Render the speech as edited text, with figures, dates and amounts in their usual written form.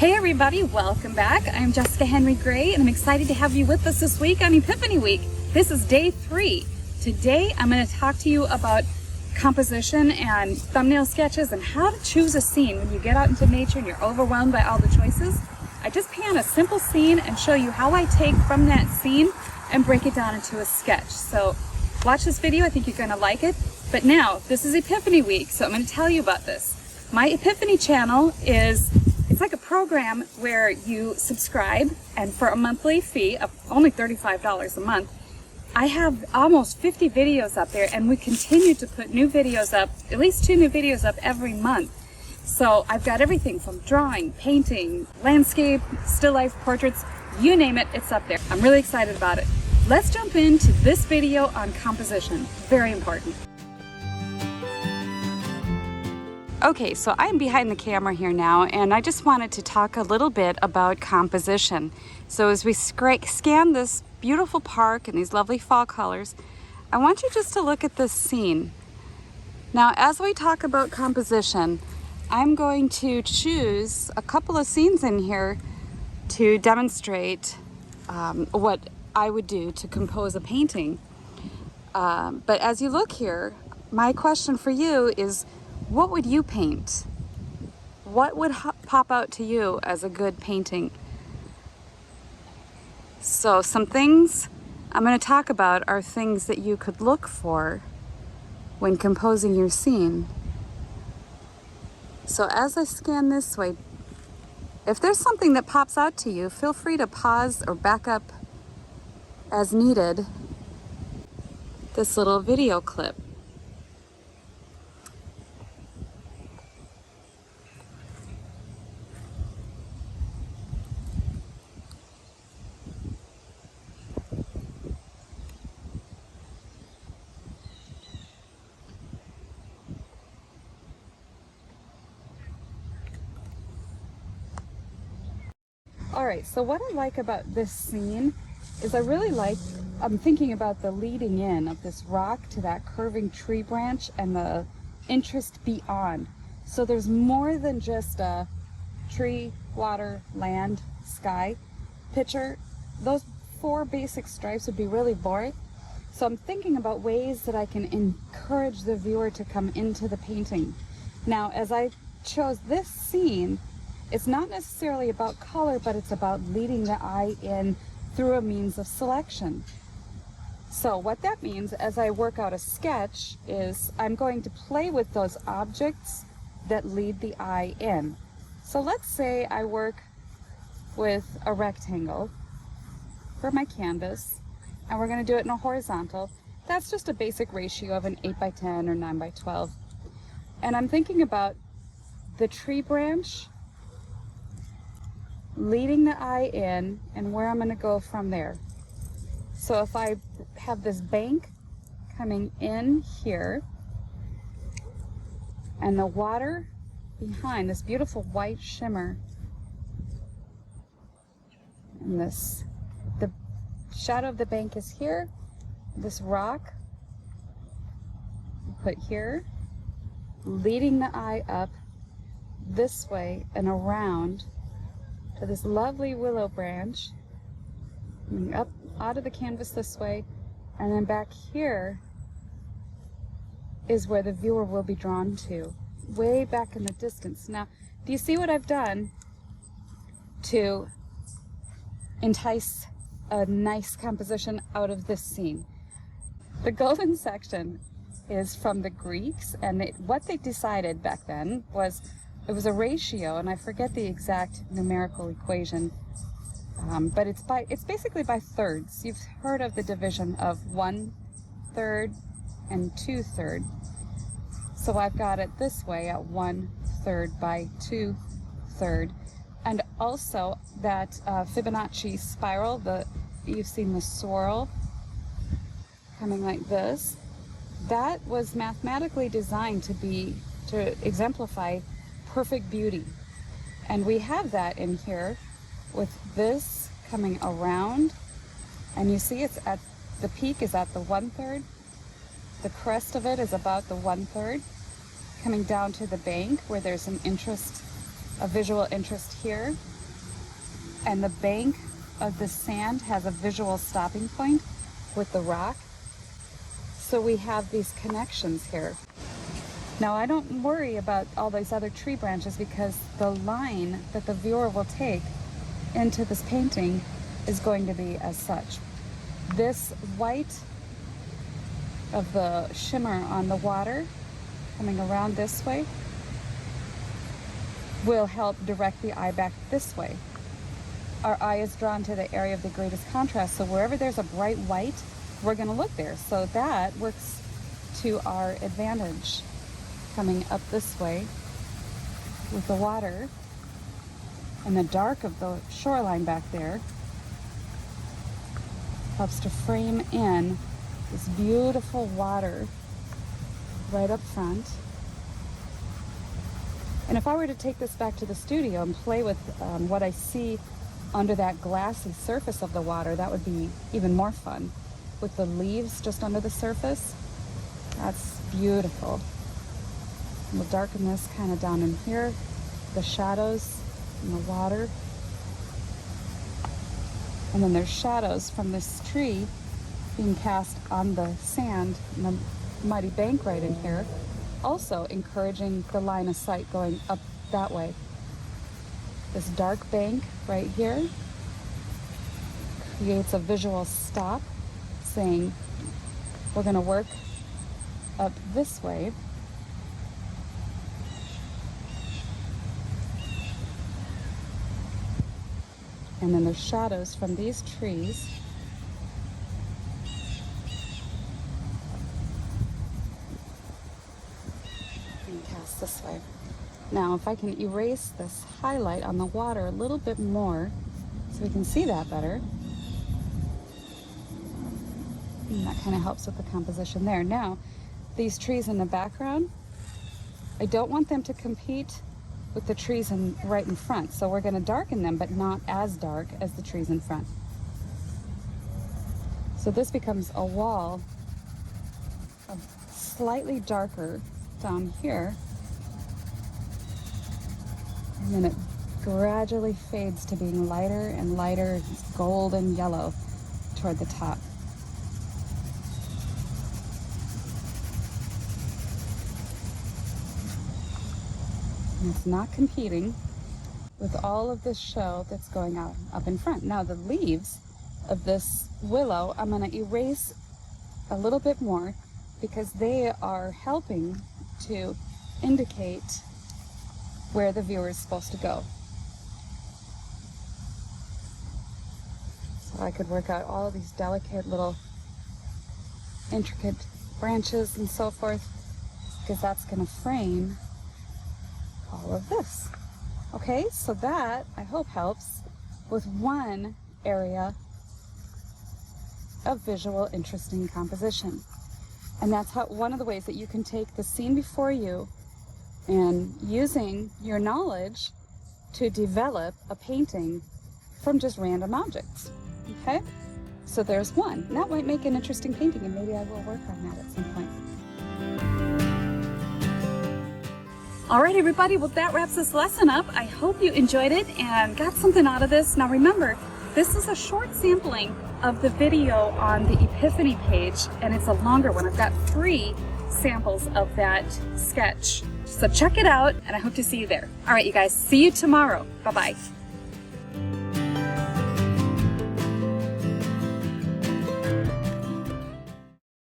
Hey everybody, welcome back. I'm Jessica Henry Gray and I'm excited to have you with us this week on Epiphany Week. This is day 3. Today I'm going to talk to you about composition and thumbnail sketches and how to choose a scene when you get out into nature and you're overwhelmed by all the choices. I just pan a simple scene and show you how I take from that scene and break it down into a sketch. So watch this video, I think you're going to like it. But now, this is Epiphany Week, so I'm going to tell you about this. My Epiphany channel it's like a program where you subscribe, and for a monthly fee of only $35 a month, I have almost 50 videos up there, and we continue to put new videos up, at least 2 new videos up every month. So I've got everything from drawing, painting, landscape, still life, portraits, you name it, it's up there. I'm really excited about it. Let's jump into this video on composition. Very important. Okay, so I'm behind the camera here now, and I just wanted to talk a little bit about composition. So as we scan this beautiful park and these lovely fall colors, I want you just to look at this scene. Now, as we talk about composition, I'm going to choose a couple of scenes in here to demonstrate what I would do to compose a painting. But as you look here, my question for you is, what would you paint? What would pop out to you as a good painting? So some things I'm going to talk about are things that you could look for when composing your scene. So as I scan this way, if there's something that pops out to you, feel free to pause or back up as needed this little video clip. Alright, so what I like about this scene is I'm thinking about the leading in of this rock to that curving tree branch and the interest beyond. So there's more than just a tree, water, land, sky picture. Those 4 basic stripes would be really boring. So I'm thinking about ways that I can encourage the viewer to come into the painting. Now, as I chose this scene, it's not necessarily about color, but it's about leading the eye in through a means of selection. So what that means as I work out a sketch is I'm going to play with those objects that lead the eye in. So let's say I work with a rectangle for my canvas, and we're going to do it in a horizontal. That's just a basic ratio of an 8x10 or 9x12. And I'm thinking about the tree branch leading the eye in and where I'm going to go from there. So if I have this bank coming in here and the water behind, this beautiful white shimmer, and the shadow of the bank is here, this rock put here, leading the eye up this way and around to this lovely willow branch, and up out of the canvas this way, and then back here is where the viewer will be drawn to, way back in the distance. Now, do you see what I've done to entice a nice composition out of this scene? The golden section is from the Greeks, and what they decided back then was it was a ratio, and I forget the exact numerical equation, but it's basically by thirds. You've heard of the division of 1/3 and 2/3. So I've got it this way at 1/3 by 2/3. And also that Fibonacci spiral, you've seen the swirl coming like this, that was mathematically designed to exemplify perfect beauty. And we have that in here with this coming around, and you see it's at the peak is at the 1/3, the crest of it is about the 1/3, coming down to the bank where there's an interest a visual interest here, and the bank of the sand has a visual stopping point with the rock. So we have these connections here. Now I don't worry about all these other tree branches because the line that the viewer will take into this painting is going to be as such. This white of the shimmer on the water coming around this way will help direct the eye back this way. Our eye is drawn to the area of the greatest contrast, so wherever there's a bright white, we're going to look there. So that works to our advantage. Coming up this way with the water and the dark of the shoreline back there helps to frame in this beautiful water right up front. And if I were to take this back to the studio and play with what I see under that glassy surface of the water, that would be even more fun. With the leaves just under the surface, that's beautiful. And we'll darken this kind of down in here, the shadows in the water. And then there's shadows from this tree being cast on the sand and the muddy bank right in here, also encouraging the line of sight going up that way. This dark bank right here creates a visual stop saying we're going to work up this way. And then there's shadows from these trees. And cast this way. Now, if I can erase this highlight on the water a little bit more so we can see that better. And that kind of helps with the composition there. Now, these trees in the background, I don't want them to compete with the trees right in front. So we're going to darken them, but not as dark as the trees in front. So this becomes a wall of slightly darker down here. And then it gradually fades to being lighter and lighter, gold and yellow toward the top. And it's not competing with all of this show that's going on up in front. Now the leaves of this willow, I'm going to erase a little bit more because they are helping to indicate where the viewer is supposed to go. So I could work out all of these delicate little intricate branches and so forth, because that's going to frame all of this. Okay, so that I hope helps with one area of visual interesting composition. And that's one of the ways that you can take the scene before you and using your knowledge to develop a painting from just random objects. Okay, so there's one. And that might make an interesting painting, and maybe I will work on that at some point. All right, everybody, well, that wraps this lesson up. I hope you enjoyed it and got something out of this. Now remember, this is a short sampling of the video on the Epiphany page, and it's a longer one. I've got 3 samples of that sketch. So check it out, and I hope to see you there. All right, you guys, see you tomorrow. Bye-bye.